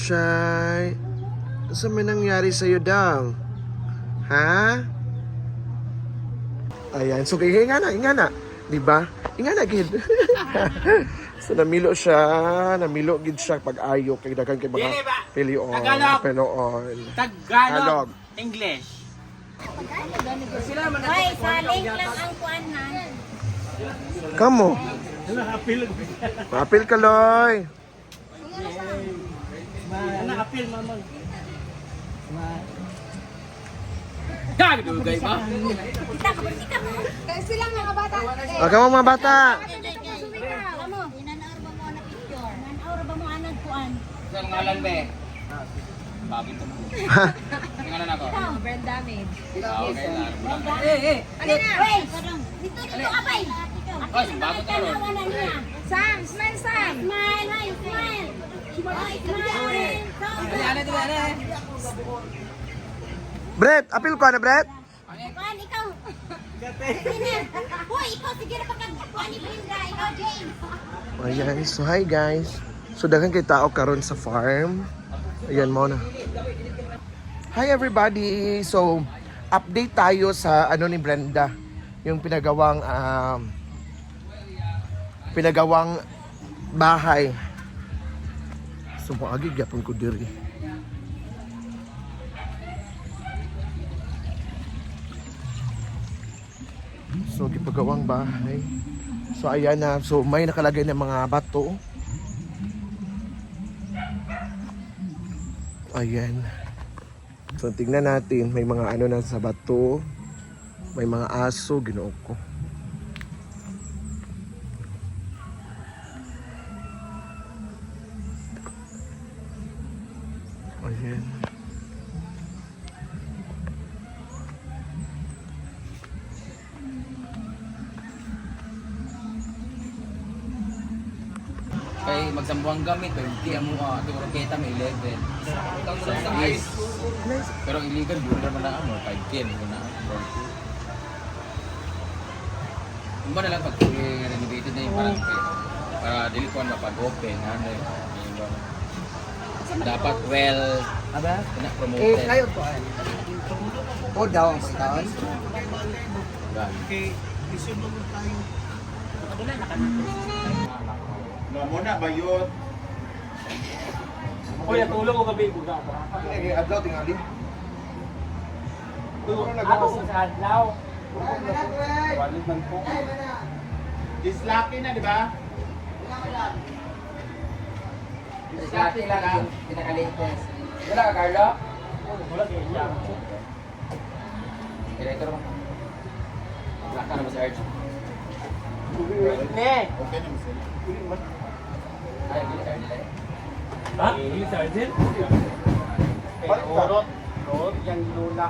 Chay. Ano may nangyari sa'yo daw? Ha? Ayan. So, kaya nga na. Diba? Inga na, gid. So, namilo siya. Namilo gid siya pag-ayo. Kaya dagan kay mga pilion. Peloon. Tagalog. English. Hoy, saling lang ang kuanan. Kamo. Apil ka, Loy. Apil, mamang. Gagdugay ba? Kita ka mo. Kasi lang mga bata. Kamo mga bata. Amo, inanaor ba mo na picture? Inanaor ba mo anang kuan? Saan ngalan be? Bagay to mo. Ngalan ako. Brenda Maid. Okay, Ano na? Wait, dito apay. Ay, bago to ron. Sam, smile Sam. Smile, hi, smile. Smile. Brett, apil ko na, Brett. Kuan, ikaw. Sino? Hoy, ikaw sige na pagkuan ni Brenda. Ikaw, James. Ayan. So, hi guys. So, dagan kay tao karon sa farm. Ayan mo na. Hi everybody. So, update tayo sa ano ni Brenda. Yung pinagawang bahay. So, maagi gyapon ko diri. So, gipagawang bahay. So, ayan na. So, may nakalagay ng mga bato. Ayan. So, tingnan natin. May mga ano na sa bato. May mga aso. Ginoo ko. Ayan. Kay magsambuang gamit, 20 mo siguro kita may 11. Yes. Pero illegal yun naman na 5K mo na. Kumba na lang pag renovated na yung parang para dili ko mapag-open ano dapat well promoted. Kayo po ay. O daw ang pagkaon. Okay. No, muna ba yun? Uy, natulog ko gabi buga. Ay, adlaw tingali. Ako sa adlaw. Walit man po. Dislaki na, di ba? Dati lang yung pinaka-latest. Wala ka, Carlo? Wala kay iya. Director mo. Wala ka na ba sa Arch? Okay naman sila. Ay, bilisan nila eh. Ha? Yung sergeant? Urot. Urot, yung lula.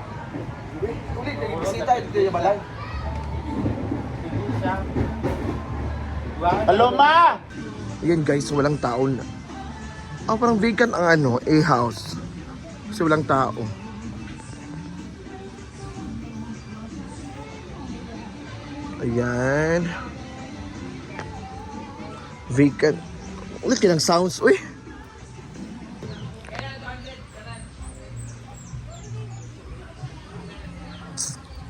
Ulit, nag-ibisita. Ito yung balay. Hello, ma! Ayan guys, walang tao na. Parang vacant ang ano, A-house. Kasi walang tao. Ayan. Vacant. Ulit ka ng sounds. Uy!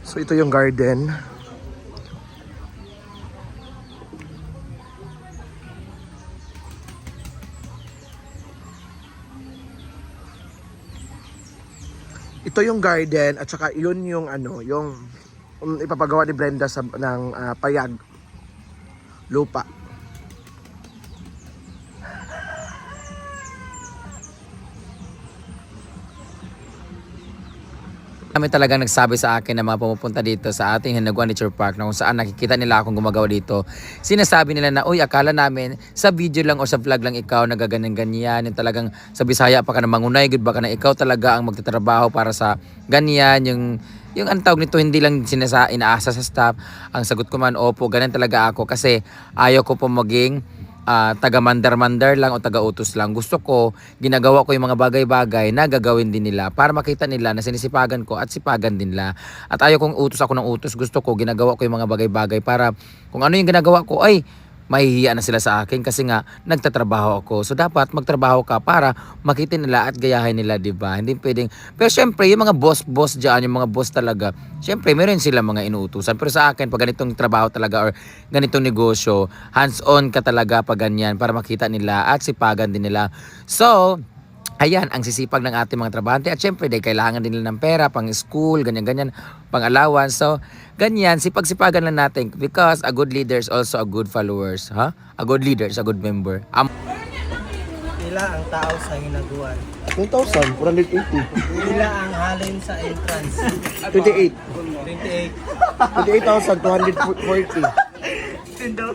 So ito yung garden. Ito yung garden at saka yun yung ano, yung ipapagawa ni Brenda sa ng payag lupa. Kami talagang nagsabi sa akin na mga pumupunta dito sa ating Hinaguan Nature Park na kung saan nakikita nila akong gumagawa dito. Sinasabi nila na, uy, akala namin sa video lang o sa vlog lang ikaw nagaganyan-ganyan. Yung talagang sa Bisaya pa ka na mangunay, good ba ka na ikaw talaga ang magtatrabaho para sa ganyan. Yung ang tawag nito, hindi lang inaasa sa staff. Ang sagot ko man, opo, ganyan talaga ako kasi ayaw ko po maging taga-mandar-mandar lang o taga-utos lang. Gusto ko, ginagawa ko yung mga bagay-bagay na gagawin din nila para makita nila na sinisipagan ko at sipagan din nila. At ayaw kong utos ako ng utos. Gusto ko, ginagawa ko yung mga bagay-bagay para kung ano yung ginagawa ko, ay, mahihiya na sila sa akin kasi nga nagtatrabaho ako. So dapat magtrabaho ka para makita nila at gayahin nila, 'di ba? Hindi pwedeng. Pero syempre, yung mga boss diyan, yung mga boss talaga, syempre meron sila mga inuutusan. Pero sa akin, pag ganitong trabaho talaga or ganitong negosyo, hands-on ka talaga pag ganyan para makita nila at sipagan din nila. So, ayan, ang sisipag ng ating mga trabahante. At syempre, dahil kailangan din nila ng pera, pang school, ganyan-ganyan, pang allowance. So, ganyan, sipag-sipagan lang natin. Because a good leader is also a good followers. Ha? A good leader is a good member. Pila ang tao sa hinaguan. 2,000, 480. Pila ang halin sa entrance. 28. 28 28,240.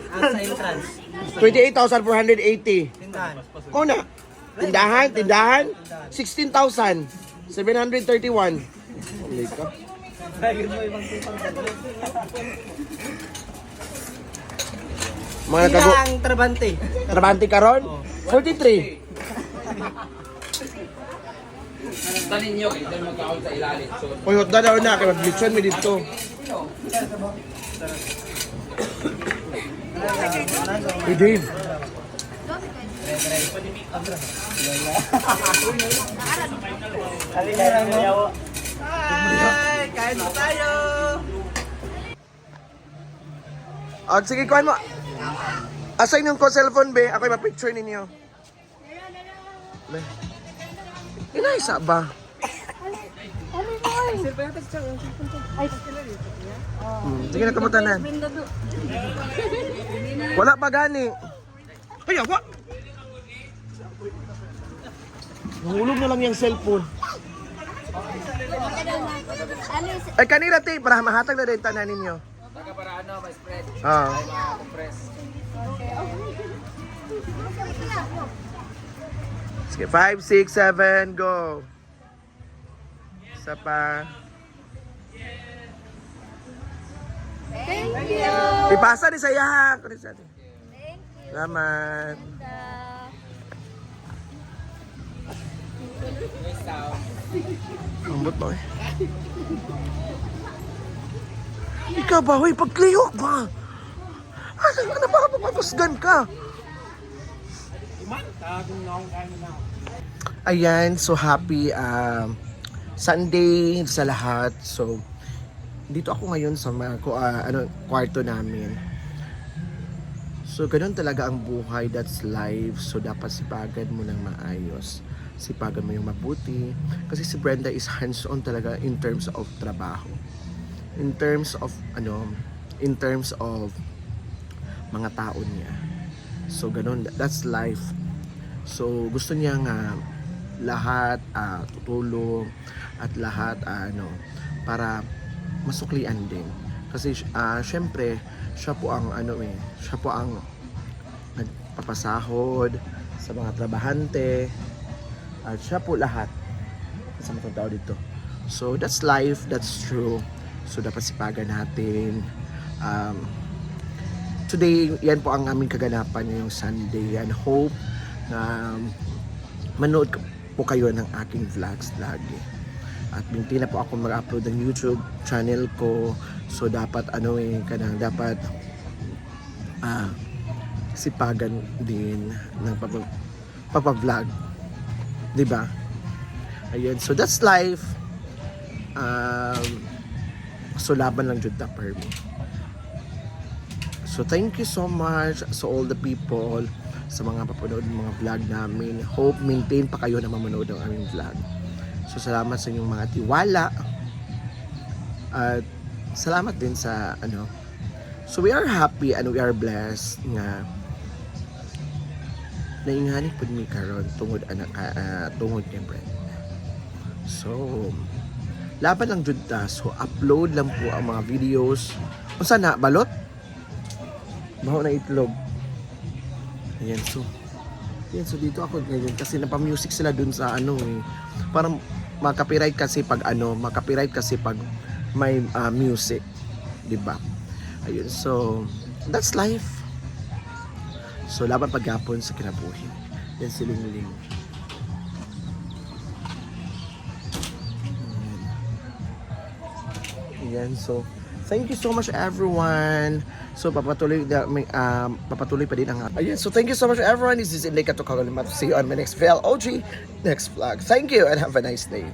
ang sa entrance. 28,480. Tindahan. Una, tindahan, 16,731. Hindi ka. Bagay mo ibang tipang dalawa. Mga Pila nagkago, ang trabante. trabante karon? 43. Tanin nyo, ito magkaon sa ilalim. So, Uy, hot na na, kaya mag-glitchan mi dito. Hey, Dave. Hi! Kain mo tayo! Sige, kuhan mo. Assign yung ko cellphone, be. Ako'y ma-picture ninyo. Be. Inaisa ba? Sige na, kamutanan. Wala pa gani. Ay, awa! Nahulog na lang yung cellphone. Ay, kanina, te, para mahatag na rin tanan ninyo. taga para ano, may spread. Ah. Ay, mga compress. Sige, 5, 6, 7, go. Isa pa. Thank you. Ipasa ni saya ha. Salamat. Ambot mo eh. Ikaw ba, huy, pagkliyok ba? Asan ka na ba? Papapusgan ka. Ayan, so happy Sunday sa lahat. So, dito ako ngayon sa kwarto namin. So, ganun talaga ang buhay. That's life. So, dapat sipagan mo ng maayos. Sipagan mo yung mabuti. Kasi si Brenda is hands-on talaga in terms of trabaho. In terms of mga tao niya. So, ganun. That's life. So, gusto niya nga lahat tutulong at lahat para masuklian din. Kasi syempre, siya po ang siya po ang nagpapasahod sa mga trabahante at siya po lahat sa mga tao dito. So that's life, that's true. So dapat sipagan natin. Today, yan po ang aming kaganapan ngayong Sunday, and hope na manood po kayo ng aking vlogs lagi. At binti na po ako mag-upload ng YouTube channel ko. So dapat dapat sipagan din ng papa-vlog. 'Di ba? Ayun, so that's life. So laban lang jud ta per me. So thank you so much sa all the people sa mga papanood ng mga vlog namin. Hope maintain pa kayo na mamanood ng aming vlog. So salamat sa inyong mga tiwala. At salamat din sa So we are happy and we are blessed nga naingani pud mi karon tungod tungod kay Brenda. So laban lang jud ta. So upload lang po ang mga videos. Unsa na balot? Baho na itlog. Ayan, so dito ako ngayon kasi napa-music sila dun sa parang maka-copyright kasi pag may music, 'di ba? Ayun, so that's life. So laban paghapon sa kinabuhi. Yan si Lingling. Ayan, so Thank you so much everyone. So papatuloy pa din ang ayan. So thank you so much everyone. This is Enrique Tocagalimato. See you on my next VLOG next vlog. Thank you and have a nice day.